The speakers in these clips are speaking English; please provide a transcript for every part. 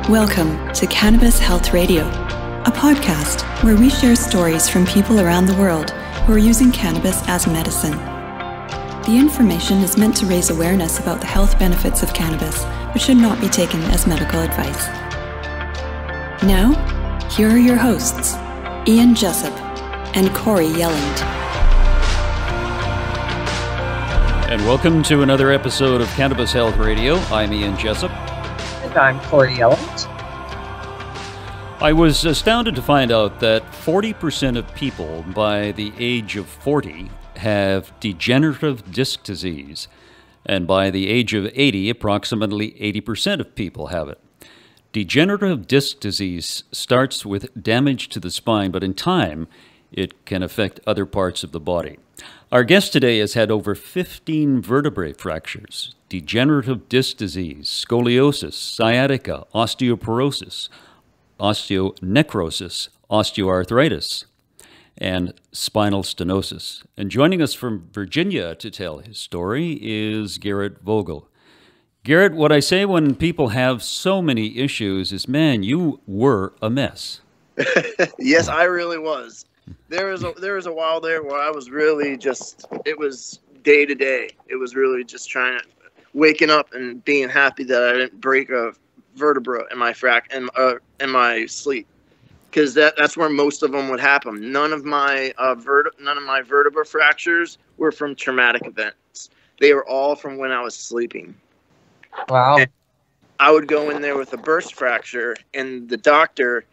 Welcome to Cannabis Health Radio, a podcast where we share stories from people around the world who are using cannabis as medicine. The information is meant to raise awareness about the health benefits of cannabis, but should not be taken as medical advice. Now, here are your hosts, Ian Jessup and Corey Yelland. And welcome to another episode of Cannabis Health Radio. I'm Ian Jessup. And I'm Corey Yelland. I was astounded to find out that 40% of people by the age of 40 have degenerative disc disease, and by the age of 80, approximately 80% of people have it. Degenerative disc disease starts with damage to the spine, but in time, it can affect other parts of the body. Our guest today has had over 15 vertebrae fractures, degenerative disc disease, scoliosis, sciatica, osteoporosis, osteonecrosis, osteoarthritis, and spinal stenosis. And joining us from Virginia to tell his story is Garrett Vogel. Garrett, what I say when people have so many issues is, man, you were a mess. Yes, I really was. There was a while there where I was really just, it was day to day. It was really just waking up and being happy that I didn't break a vertebra in my in my sleep, because that's where most of them would happen. None of my vertebra fractures were from traumatic events. They were all from when I was sleeping. Wow. And I would go in there with a burst fracture, and the doctor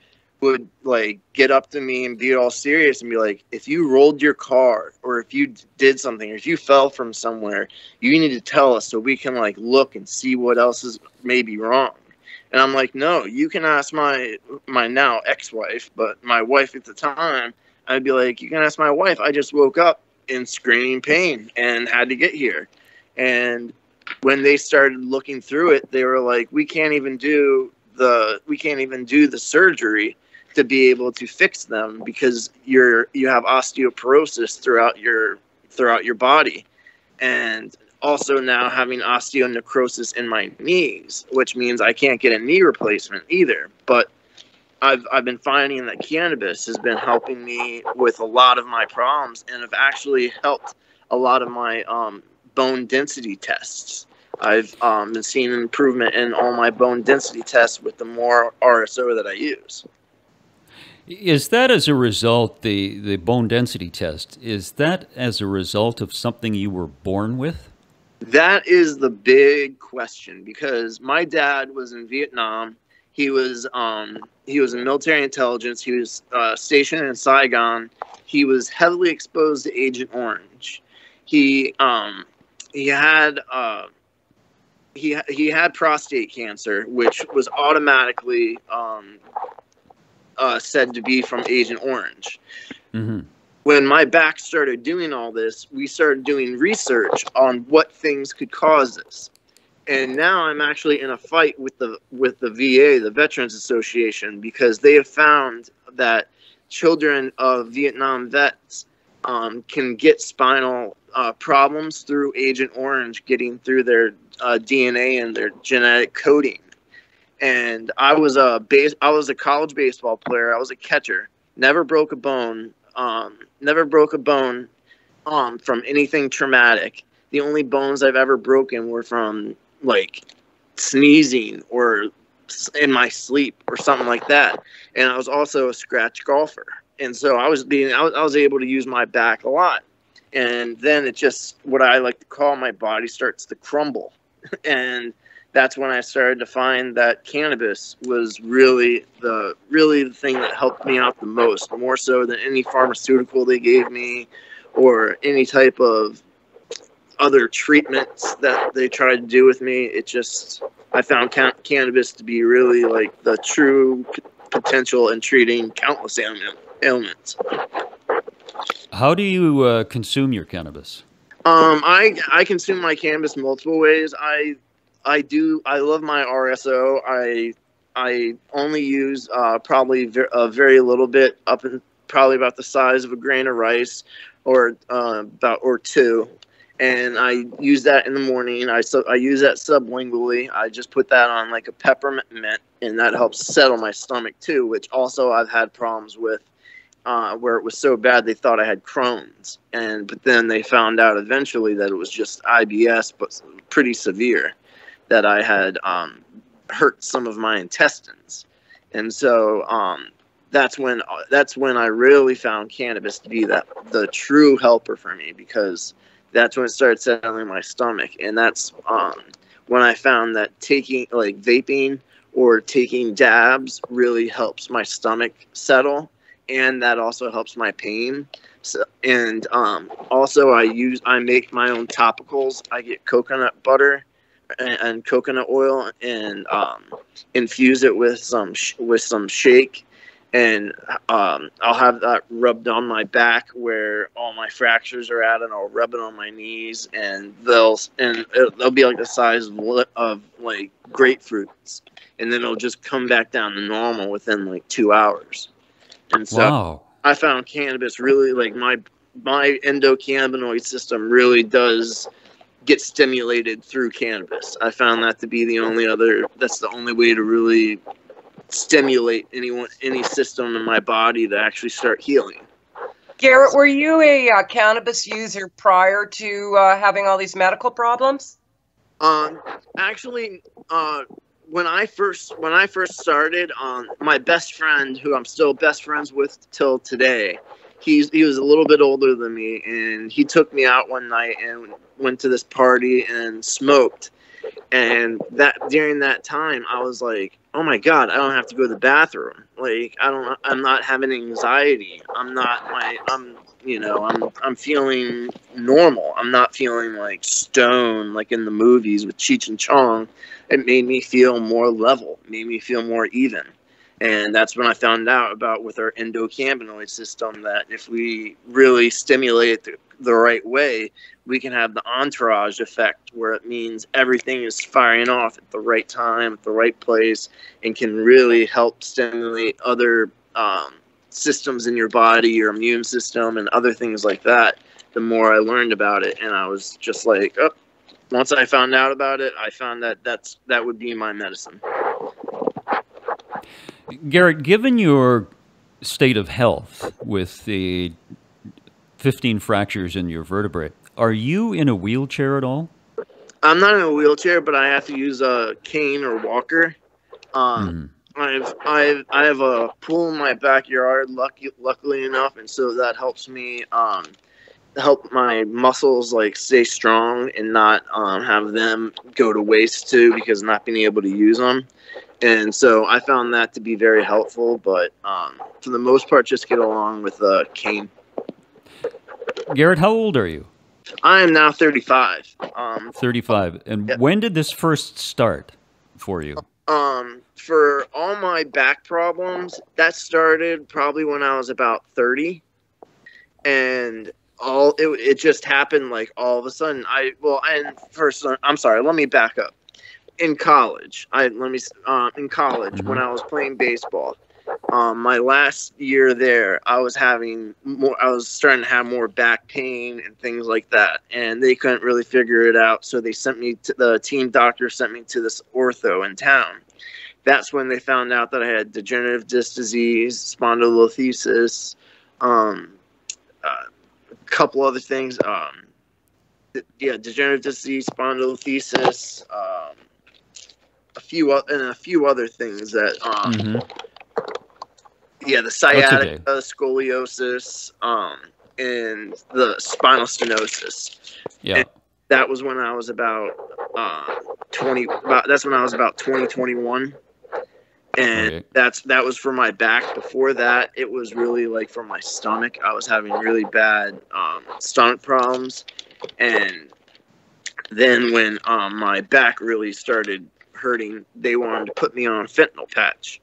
would get up to me and be all serious and be like, if you rolled your car, or if you did something, or if you fell from somewhere, you need to tell us so we can look and see what else is maybe wrong. And I'm like, no, you can ask my now ex-wife, but my wife at the time, I'd be like, you can ask my wife. I just woke up in screaming pain and had to get here. And when they started looking through it, they were like, we can't even do the surgery to be able to fix them, because you have osteoporosis throughout your body, and also now having osteonecrosis in my knees, which means I can't get a knee replacement either. But I've been finding that cannabis has been helping me with a lot of my problems, and have actually helped a lot of my bone density tests. I've been seeing an improvement in all my bone density tests with the more RSO that I use. Is that as a result, the bone density test, is that as a result of something you were born with? That is the big question, because my dad was in Vietnam. He was in military intelligence. He was stationed in Saigon. He was heavily exposed to Agent Orange. He had prostate cancer, which was automatically said to be from Agent Orange. Mm-hmm. When my back started doing all this, we started doing research on what things could cause this. And now I'm actually in a fight with the VA, the Veterans Association, because they have found that children of Vietnam vets can get spinal problems through Agent Orange getting through their DNA and their genetic coding. And I was a college baseball player. I was a catcher. Never broke a bone. From anything traumatic. The only bones I've ever broken were from sneezing or in my sleep or something like that. And I was also a scratch golfer. And so I was able to use my back a lot. And then it just, what I like to call, my body starts to crumble. And that's when I started to find that cannabis was really the thing that helped me out the most, more so than any pharmaceutical they gave me or any type of other treatments that they tried to do with me. I found cannabis to be really the true potential in treating countless ailments. How do you consume your cannabis? I consume my cannabis multiple ways. I love my RSO. I only use probably a very little bit, probably about the size of a grain of rice, or two, and I use that in the morning. I use that sublingually. I just put that on like a peppermint mint, and that helps settle my stomach too, which also I've had problems with, where it was so bad they thought I had Crohn's, but then they found out eventually that it was just IBS, but pretty severe, that I had hurt some of my intestines. And so that's when I really found cannabis to be the true helper for me, because that's when it started settling my stomach. And that's when I found that taking like vaping or taking dabs really helps my stomach settle, and that also helps my pain. So, and also I make my own topicals. I get coconut butter and coconut oil, and infuse it with some shake, and I'll have that rubbed on my back where all my fractures are at, and I'll rub it on my knees, and they'll be like the size of like grapefruits, and then it'll just come back down to normal within like 2 hours. And so Wow. I found cannabis really, like, my endocannabinoid system really does get stimulated through cannabis. I found that to be that's the only way to really stimulate any system in my body to actually start healing. Garrett, were you a cannabis user prior to having all these medical problems? Actually, when I first started, my best friend, who I'm still best friends with till today, he was a little bit older than me, and he took me out one night and went to this party and smoked. And during that time, I was like, oh my God, I don't have to go to the bathroom. Like, I'm not having anxiety. I'm feeling normal. I'm not feeling like stoned, like in the movies with Cheech and Chong. It made me feel more level, made me feel more even. And that's when I found out with our endocannabinoid system, that if we really stimulate it the right way, we can have the entourage effect, where it means everything is firing off at the right time, at the right place, and can really help stimulate other systems in your body, your immune system, and other things like that. The more I learned about it, and I was just like, oh, once I found out about it, I found that would be my medicine. Garrett, given your state of health with the 15 fractures in your vertebrae, are you in a wheelchair at all? I'm not in a wheelchair, but I have to use a cane or walker. I have a pool in my backyard, luckily enough, and so that helps me help my muscles like stay strong and not have them go to waste too, because not being able to use them. And so I found that to be very helpful, but for the most part, just get along with a cane. Garrett, how old are you? I am now 35. 35. And yep. When did this first start for you? For all my back problems, that started probably when I was about 30. And it just happened like all of a sudden. I'm sorry, let me back up. In college, when I was playing baseball, my last year there, I was starting to have more back pain and things like that, and they couldn't really figure it out. So the team doctor sent me to this ortho in town. That's when they found out that I had degenerative disc disease, spondylolisthesis, a couple other things. Degenerative disc disease, spondylolisthesis, a few other things that the sciatica, scoliosis, and the spinal stenosis. Yeah. And that was when I was about 21. And that was for my back. Before that, it was really like for my stomach. I was having really bad stomach problems. And then when my back really started hurting, they wanted to put me on a fentanyl patch.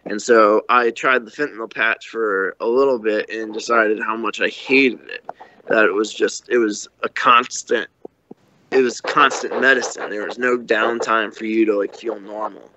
And so I tried the fentanyl patch for a little bit and decided how much I hated it. That it was a constant it was constant medicine. There was no downtime for you to like feel normal.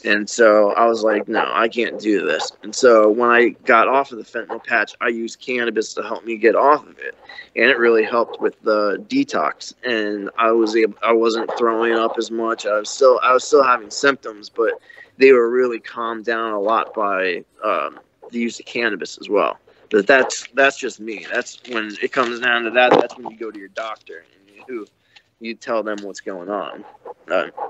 And so I was like, no, I can't do this. And so when I got off of the fentanyl patch, I used cannabis to help me get off of it. And it really helped with the detox. And I wasn't throwing up as much. I was still having symptoms, but they were really calmed down a lot by the use of cannabis as well. But that's just me. That's when it comes down to that. That's when you go to your doctor and you tell them what's going on.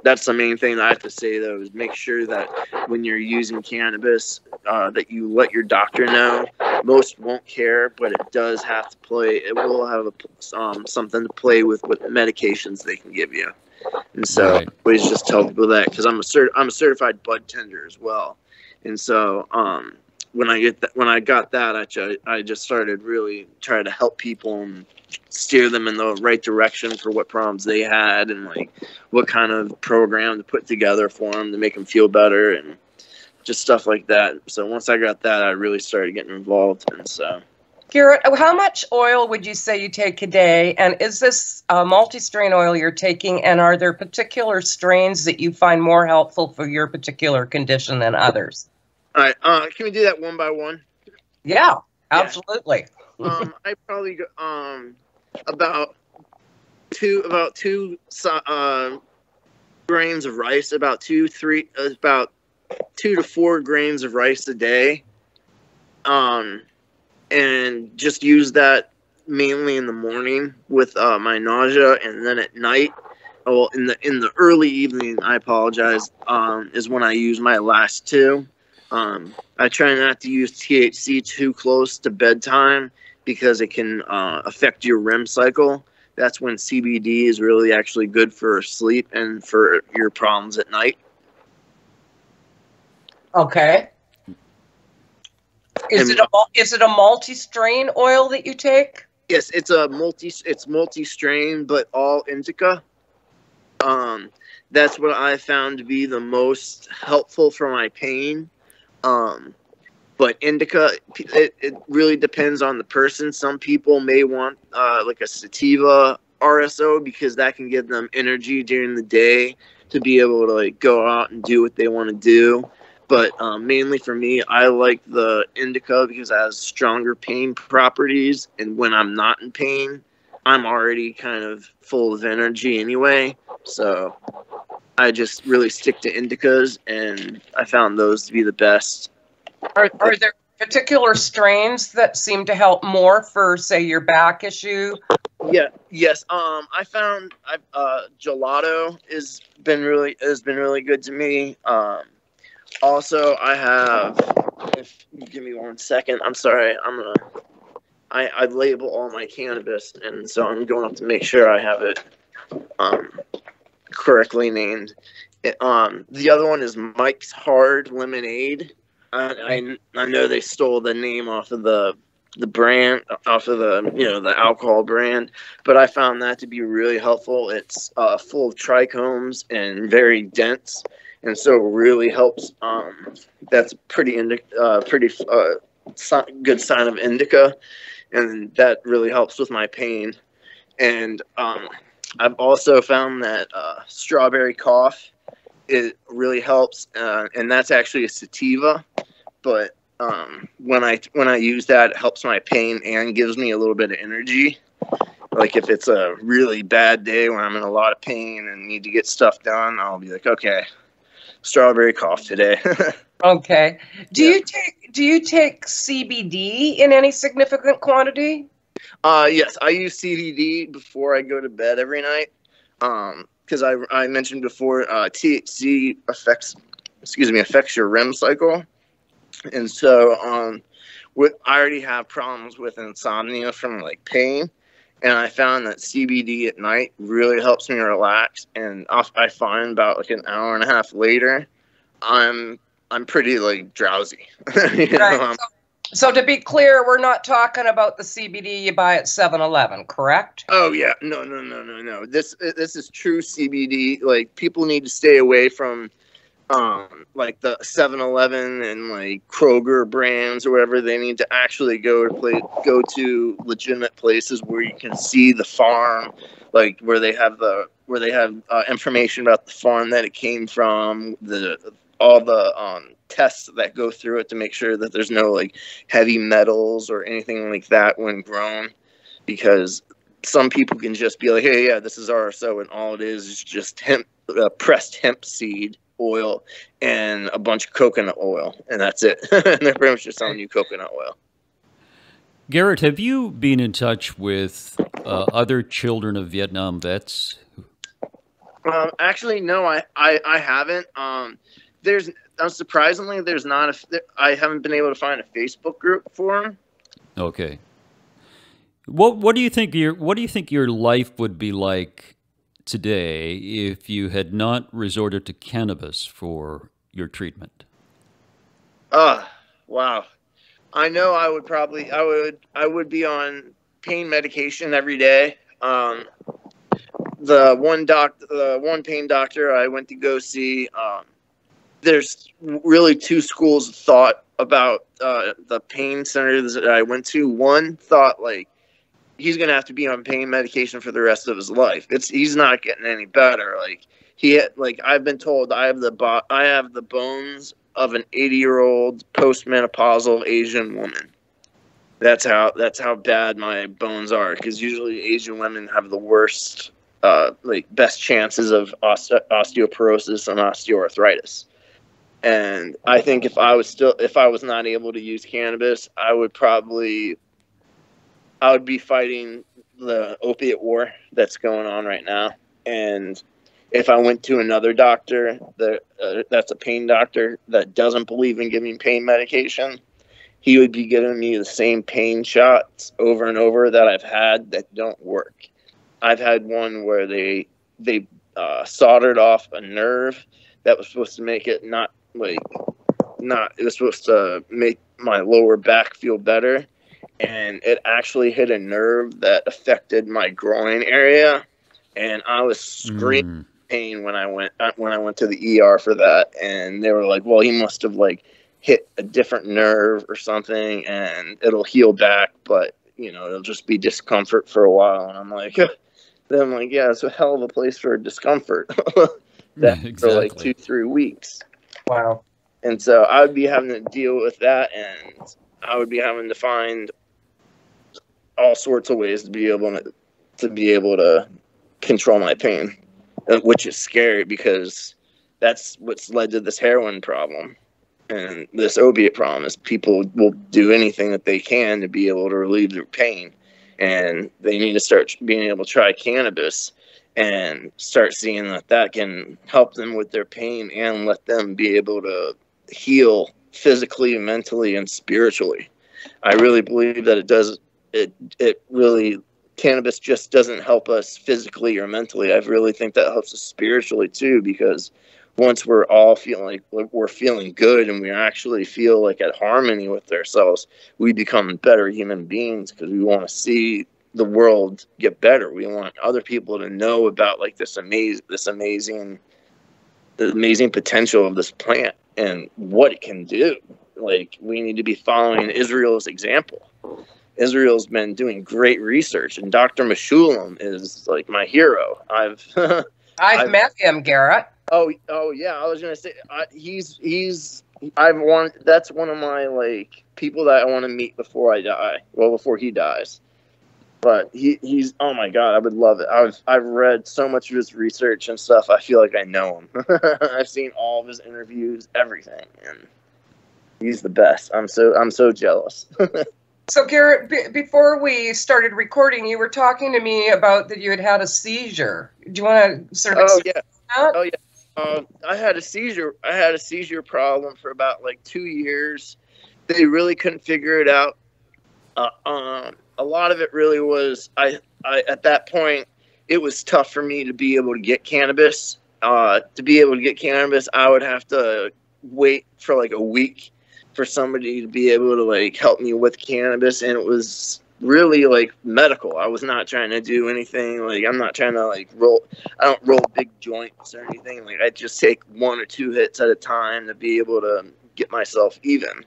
That's the main thing I have to say, though, is make sure that when you're using cannabis, that you let your doctor know. Most won't care, but it does have to play. It will have something to play with what medications they can give you. And so I always just tell people that, because I'm a certified bud tender as well. And so when I got that, I just started really trying to help people and steer them in the right direction for what problems they had, and like what kind of program to put together for them to make them feel better, and just stuff like that. So once I got that, I really started getting involved. And so, Garrett, how much oil would you say you take a day? And is this multi-strain oil you're taking? And are there particular strains that you find more helpful for your particular condition than others? All right. Can we do that one by one? Yeah, absolutely. I probably go about two grains of rice, about 2 to 4 grains of rice a day, and just use that mainly in the morning with my nausea, and then at night, in the early evening, I apologize, is when I use my last 2. I try not to use THC too close to bedtime, because it can affect your REM cycle. That's when CBD is really actually good for sleep and for your problems at night. Okay. Is it a multi-strain oil that you take? Yes, it's multi-strain, but all indica. That's what I found to be the most helpful for my pain. But indica, it really depends on the person. Some people may want like a sativa RSO, because that can give them energy during the day to be able to like go out and do what they want to do. But mainly for me, I like the indica because it has stronger pain properties. And when I'm not in pain, I'm already kind of full of energy anyway. So I just really stick to indicas, and I found those to be the best. Are there particular strains that seem to help more for, say, your back issue? Yeah. Yes. I found gelato has been really good to me. Also, I have. If you give me 1 second, I'm sorry. I label all my cannabis, and so I'm going to have to make sure I have it correctly named. The other one is Mike's Hard Lemonade. I know they stole the name off of the brand, off of the alcohol brand, but I found that to be really helpful. It's full of trichomes and very dense, and so it really helps. That's pretty good sign of indica, and that really helps with my pain. And I've also found that strawberry cough, it really helps, and that's actually a sativa. But when I use that, it helps my pain and gives me a little bit of energy. Like if it's a really bad day when I'm in a lot of pain and need to get stuff done, I'll be like, okay, strawberry cough today. Okay. Do you take CBD in any significant quantity? Yes, I use CBD before I go to bed every night. Because I mentioned before, THC affects your REM cycle. And so I already have problems with insomnia from like pain, and I found that CBD at night really helps me relax. And I find about like an hour and a half later, I'm pretty like drowsy. Right. So to be clear, we're not talking about the CBD you buy at 7-Eleven, correct? Oh yeah, no. This is true CBD. Like people need to stay away from like the 7-Eleven and like Kroger brands or whatever. They need to actually go to legitimate places where you can see the farm, like where they have information about the farm that it came from, all the tests that go through it to make sure that there's no like heavy metals or anything like that when grown, because some people can just be like, hey, yeah, this is RSO, and all it is just hemp, pressed hemp seed oil and a bunch of coconut oil, and that's it. And they're pretty much just selling you coconut oil. Garrett, have you been in touch with other children of Vietnam vets? Actually, no, I haven't. Surprisingly, there's not I haven't been able to find a Facebook group for them. Okay. What do you think your life would be like today if you had not resorted to cannabis for your treatment? Wow. I know I would be on pain medication every day. The one pain doctor I went to go see, there's really two schools of thought about the pain centers that I went to. One thought like he's going to have to be on pain medication for the rest of his life. He's not getting any better. I've been told I have the bones of an 80-year-old postmenopausal Asian woman. That's how bad my bones are, because usually Asian women have the worst, best chances of osteoporosis and osteoarthritis. And I think if I was not able to use cannabis, I would be fighting the opiate war that's going on right now. And if I went to another doctor that's a pain doctor that doesn't believe in giving pain medication, he would be giving me the same pain shots over and over that I've had that don't work. I've had one where they soldered off a nerve that was supposed to make it it was supposed to make my lower back feel better. And it actually hit a nerve that affected my groin area, and I was screaming pain when I went to the ER for that. And they were like, "Well, he must have hit a different nerve or something, and it'll heal back, but it'll just be discomfort for a while." And I'm like, yeah, it's a hell of a place for discomfort. Exactly. For 2-3 weeks. Wow. And so I would be having to deal with that, and I would be having to find all sorts of ways to be able to control my pain, which is scary because that's what's led to this heroin problem and this opiate problem. Is people will do anything that they can to be able to relieve their pain, and they need to start being able to try cannabis and start seeing that can help them with their pain and let them be able to heal physically, mentally, and spiritually. I really believe that it does. It really, cannabis just doesn't help us physically or mentally. I really think that helps us spiritually too, because once we're all feeling like we're feeling good and we actually feel like at harmony with ourselves, we become better human beings, because we want to see the world get better. We want other people to know about this amazing potential of this plant and what it can do. We need to be following Israel's example. Israel's been doing great research, and Dr. Meshulam is my hero. I've met him, Garrett. Oh yeah, I was gonna say that's one of my people that I want to meet before I die. Well, before he dies. But he's oh my God, I would love it. I've read so much of his research and stuff. I feel like I know him. I've seen all of his interviews, everything, and he's the best. I'm so jealous. So, Garrett, before we started recording, you were talking to me about that you had a seizure. Do you want to sort of explain that? Oh, yeah. I had a seizure. I had a seizure problem for about 2 years. They really couldn't figure it out. A lot of it really was, I at that point, it was tough for me to be able to get cannabis. To be able to get cannabis, I would have to wait for a week for somebody to be able to help me with cannabis, and it was really like medical. I was not trying to do anything. Like, I'm not trying to like I don't roll big joints or anything. Like, I just take 1 or 2 hits at a time to be able to get myself even.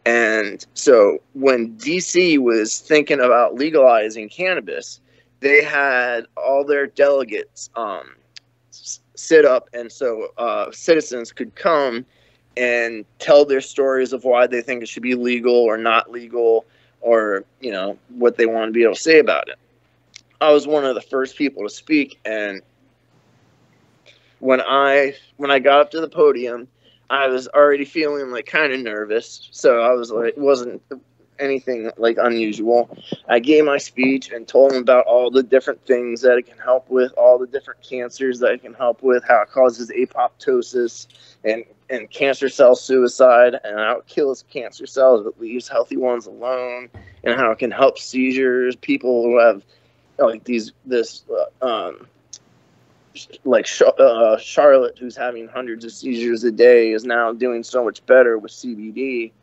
And so when DC was thinking about legalizing cannabis, they had all their delegates sit up, and so citizens could come and tell their stories of why they think it should be legal or not legal, or, you know, what they want to be able to say about it. I was one of the first people to speak, and when I got up to the podium, I was already feeling like kind of nervous. So I was like, it wasn't anything like unusual. I gave my speech and told them about all the different things that it can help with, all the different cancers that it can help with, how it causes apoptosis and cancer cell suicide, and how it kills cancer cells but leaves healthy ones alone, and how it can help seizures. People who have like Charlotte, who's having hundreds of seizures a day, is now doing so much better with CBD.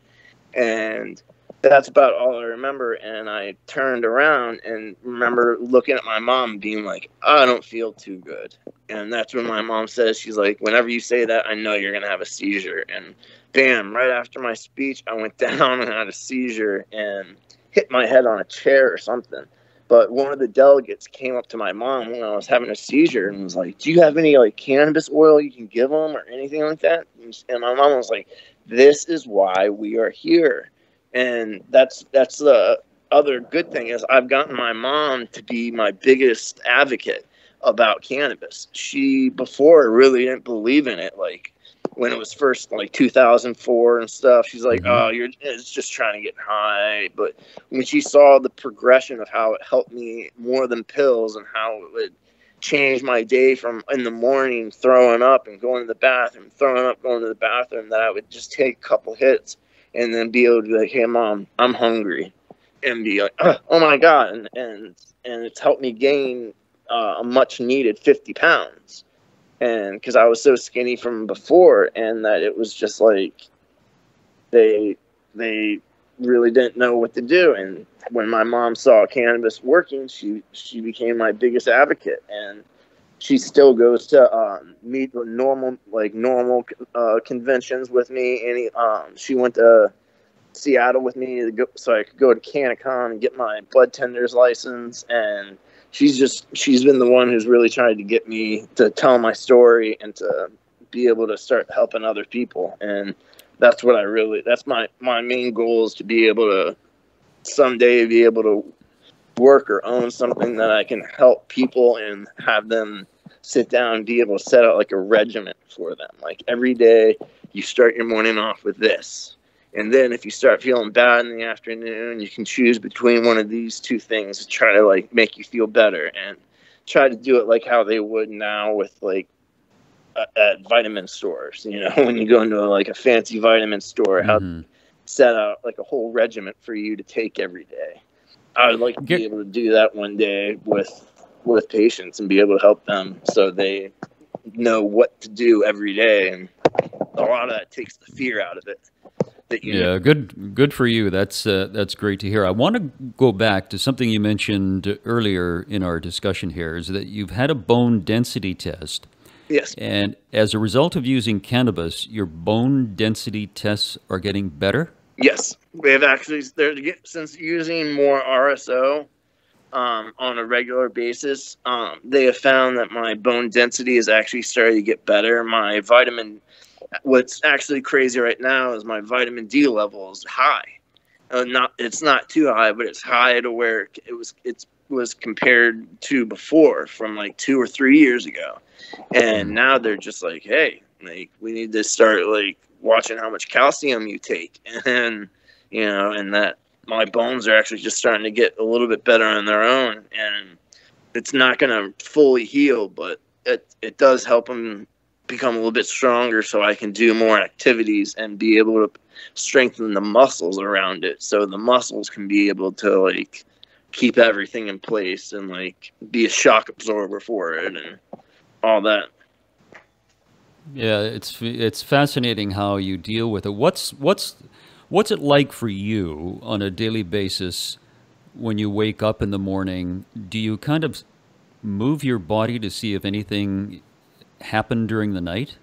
And that's about all I remember. And I turned around and remember looking at my mom being like, I don't feel too good. And that's when my mom says, she's like, whenever you say that, I know you're going to have a seizure. And bam, right after my speech, I went down and had a seizure and hit my head on a chair or something. But one of the delegates came up to my mom when I was having a seizure and was like, do you have any like cannabis oil you can give them or anything like that? And my mom was like, this is why we are here. And that's the other good thing, is I've gotten my mom to be my biggest advocate about cannabis. She before really didn't believe in it. Like, when it was first like 2004 and stuff, she's like, oh, it's just trying to get high. But when she saw the progression of how it helped me more than pills, and how it would change my day from in the morning throwing up and going to the bathroom, throwing up, going to the bathroom, that I would just take a couple hits and then be able to be like, hey, Mom, I'm hungry. And be like, oh my God. And it's helped me gain a much needed 50 pounds. And because I was so skinny from before, and that it was just like they really didn't know what to do. And when my mom saw cannabis working, she became my biggest advocate, and she still goes to meet with normal conventions with me. She went to Seattle with me to go, so I could go to Canicon and get my blood tender's license. And she's been the one who's really tried to get me to tell my story and to be able to start helping other people. And that's what that's my main goal, is to be able to someday be able to work or own something that I can help people and have them sit down and be able to set out like a regiment for them. Like, every day you start your morning off with this. And then if you start feeling bad in the afternoon, you can choose between one of these two things to try to like make you feel better, and try to do it like how they would now with like at vitamin stores, you know, when you go into like a fancy vitamin store, how set out like a whole regiment for you to take every day. I would like to be able to do that one day with patients and be able to help them so they know what to do every day. And a lot of that takes the fear out of it. Yeah, good for you. That's great to hear. I want to go back to something you mentioned earlier in our discussion here, is that you've had a bone density test. Yes. And as a result of using cannabis, your bone density tests are getting better? Yes. They've actually, since using more RSO on a regular basis, they have found that my bone density is actually starting to get better. My what's actually crazy right now is my vitamin D level is high. It's not too high, but it's high to where it was compared to before, from like 2 or 3 years ago. And now they're just like, hey, like, we need to start like watching how much calcium you take, and you know, and that my bones are actually just starting to get a little bit better on their own. And it's not going to fully heal, but it does help them become a little bit stronger, so I can do more activities and be able to strengthen the muscles around it, so the muscles can be able to like keep everything in place and like be a shock absorber for it and all that. Yeah, it's fascinating how you deal with it. What's it like for you on a daily basis when you wake up in the morning, do you kind of move your body to see if anything happened during the night?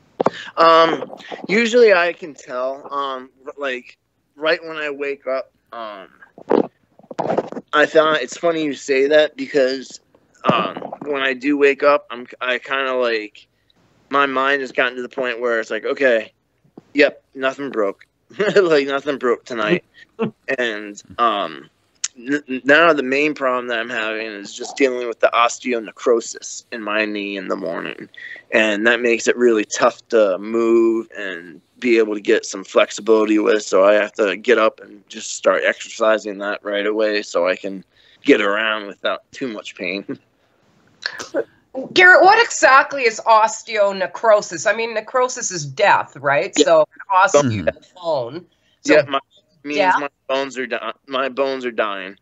Usually I can tell, like right when I wake up, I found it's funny you say that because, when I do wake up, I kind of like, my mind has gotten to the point where it's like, okay, yep, nothing broke. Like nothing broke tonight. And, now the main problem that I'm having is just dealing with the osteonecrosis in my knee in the morning. And that makes it really tough to move and be able to get some flexibility with. So I have to get up and just start exercising that right away so I can get around without too much pain. Garrett, what exactly is osteonecrosis? I mean, necrosis is death, right? Yeah. So osteobone. So yeah, means my bones are dying.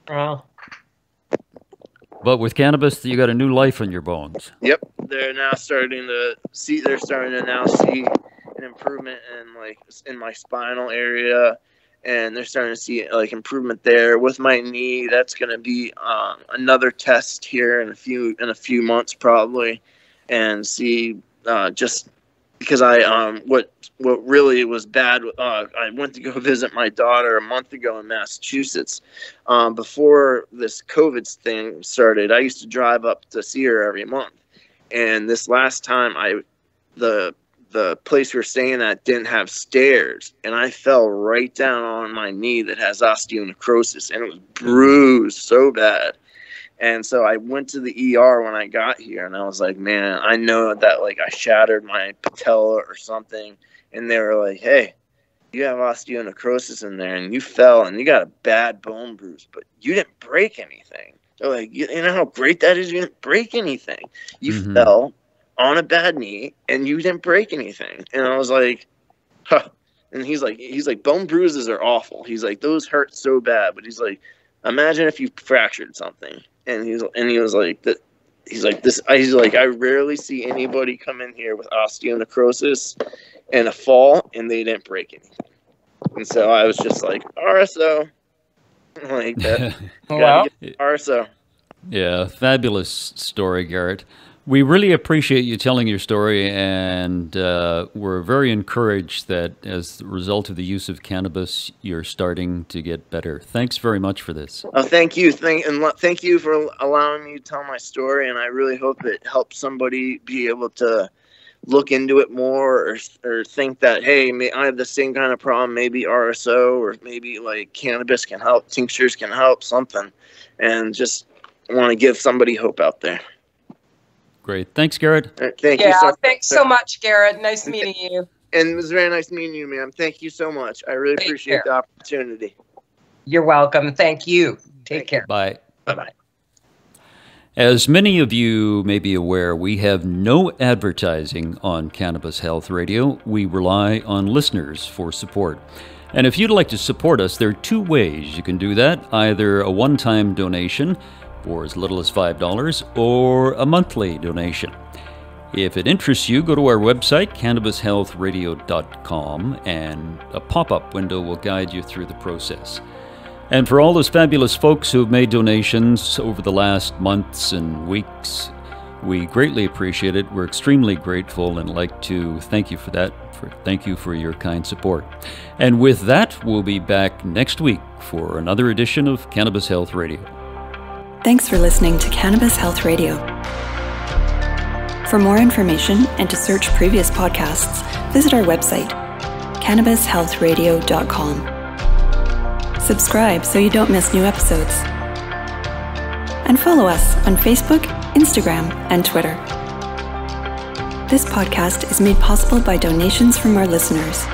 Oh. But with cannabis, you got a new life in your bones. Yep, they're starting to see an improvement in my spinal area, and they're starting to see like improvement there with my knee. That's going to be another test here in a few months probably, and see just because what really was bad. I went to go visit my daughter a month ago in Massachusetts. Before this COVID thing started, I used to drive up to see her every month. And this last time, the place we were staying at didn't have stairs, and I fell right down on my knee that has osteonecrosis, and it was bruised so bad. And so I went to the ER when I got here, and I was like, man, I know that like I shattered my patella or something. And they were like, hey, you have osteonecrosis in there, and you fell, and you got a bad bone bruise, but you didn't break anything. They're like, you know how great that is? You didn't break anything. You fell on a bad knee, and you didn't break anything. And I was like, huh. And he's like, bone bruises are awful. He's like, those hurt so bad. But he's like, imagine if you fractured something. And he was like, I rarely see anybody come in here with osteonecrosis and a fall, and they didn't break anything. And so I was just like, RSO. Like that. Wow. RSO. Yeah, fabulous story, Garrett. We really appreciate you telling your story, and we're very encouraged that as a result of the use of cannabis, you're starting to get better. Thanks very much for this. Oh, thank you. Thank you for allowing me to tell my story, and I really hope it helps somebody be able to look into it more or think that, hey, I have the same kind of problem, maybe RSO or maybe like cannabis can help, tinctures can help, something, and just want to give somebody hope out there. Great. Thanks, Garrett. Thank you so much. Thanks so much, Garrett. Nice meeting you. And it was very nice meeting you, ma'am. Thank you so much. I really appreciate the opportunity. You're welcome. Thank you. Take care. Bye. Bye-bye. As many of you may be aware, we have no advertising on Cannabis Health Radio. We rely on listeners for support. And if you'd like to support us, there are two ways you can do that. Either a one-time donation for as little as $5 or a monthly donation. If it interests you, go to our website, cannabishealthradio.com, and a pop-up window will guide you through the process. And for all those fabulous folks who have made donations over the last months and weeks, we greatly appreciate it. We're extremely grateful and like to thank you for that. Thank you for your kind support. And with that, we'll be back next week for another edition of Cannabis Health Radio. Thanks for listening to Cannabis Health Radio. For more information and to search previous podcasts, visit our website, cannabishealthradio.com. Subscribe so you don't miss new episodes. And follow us on Facebook, Instagram, and Twitter. This podcast is made possible by donations from our listeners.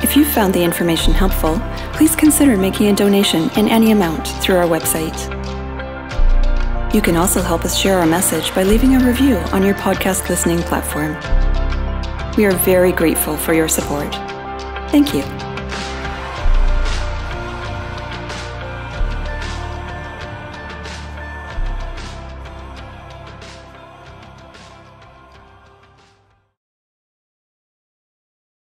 If you found the information helpful, please consider making a donation in any amount through our website. You can also help us share our message by leaving a review on your podcast listening platform. We are very grateful for your support. Thank you.